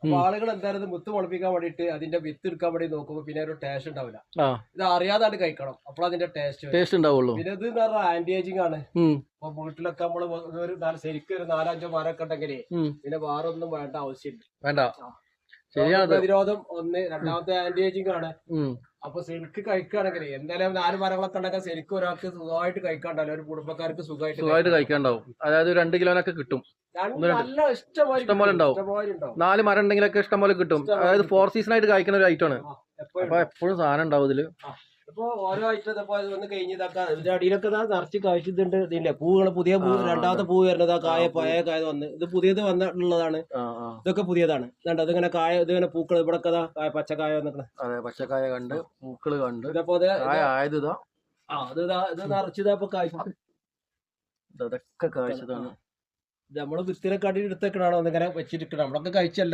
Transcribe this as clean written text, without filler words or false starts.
അപ്പൊ ആളുകൾ എന്തായാലും മുത്ത് മുളപ്പിക്കാൻ വേണ്ടിട്ട് അതിന്റെ വിത്ത് എടുക്കാൻ വേണ്ടി നോക്കുമ്പോ പിന്നെ ഒരു ടേസ്റ്റ് ഉണ്ടാവില്ല. ഇത് അറിയാതാണ് കഴിക്കണം, അപ്പോൾ അതിന്റെ ടേസ്റ്റ് ഉണ്ടാവുള്ളൂ. പിന്നെ ഇത് ആന്റി ഏജിങ് ആണ്. അപ്പൊ വീട്ടിലൊക്കെ നമ്മള് ശരിക്കും ഒരു 4-5 മരമൊക്കെ ഉണ്ടെങ്കിൽ പിന്നെ വേറെ ഒന്നും വേണ്ട ആവശ്യമില്ല. പ്രതിരോധം ഒന്ന്, രണ്ടാമത്തെ ആന്റി ഏജിങ് ആണ്. അപ്പൊ ശരിക്ക് കഴിക്കുകയാണെങ്കിൽ എന്തായാലും 4 മരങ്ങളൊക്കെ ഉണ്ടാക്കാൻ ശരിക്കും ഒരാൾക്ക് സുഖമായിട്ട് കഴിക്കാണ്ടാവും, ഒരു കുടുംബക്കാർക്ക് സുഖമായിട്ട് കഴിക്കാണ്ടാവും. അതായത് 2 കിലോനൊക്കെ കിട്ടും. നല്ല ഇഷ്ടംപോലെ ഉണ്ടാവും. 4 മരം ഉണ്ടെങ്കിലൊക്കെ ഇഷ്ടം പോലെ കിട്ടും. അതായത് 4 സീസൺ ആയിട്ട് കഴിക്കുന്ന ഒരു ഐറ്റമാണ്. അപ്പൊ എപ്പോഴും സാധനം ഉണ്ടാവും ഇതില്. ഇപ്പൊ ഓരോ ഐറ്റം വന്ന് കഴിഞ്ഞതൊക്കെ ഇതിന്റെ അടിയിലൊക്കെ നിറച്ച് കാഴ്ചിട്ടുണ്ട്. ഇതിന്റെ പൂവുകൾ പുതിയ പൂ, രണ്ടാമത്തെ പൂ വരുന്നത് കായ പഴയ കായ വന്ന് ഇത് പുതിയത് വന്നിട്ടുള്ളതാണ്. ഇതൊക്കെ പുതിയതാണ്. ഇതിങ്ങനെ കായ, ഇതിങ്ങനെ പൂക്കൾ ഇവിടെ പച്ചക്കായ വന്നിട്ടുണ്ട്. അതെ, പച്ചക്കായ കണ്ട് പൂക്കള് കണ്ട് ഇതേപോലെ ഇത് നിറച്ചിതാ കായ്ച്ചു. ഇതൊക്കെ കാഴ്ചതാണ്. നമ്മള് വിത്തിനെക്കാട്ടി എടുത്തേക്കണാണോ ഇങ്ങനെ വെച്ചിരിക്കണം. നമ്മളൊക്കെ കഴിച്ചല്ല.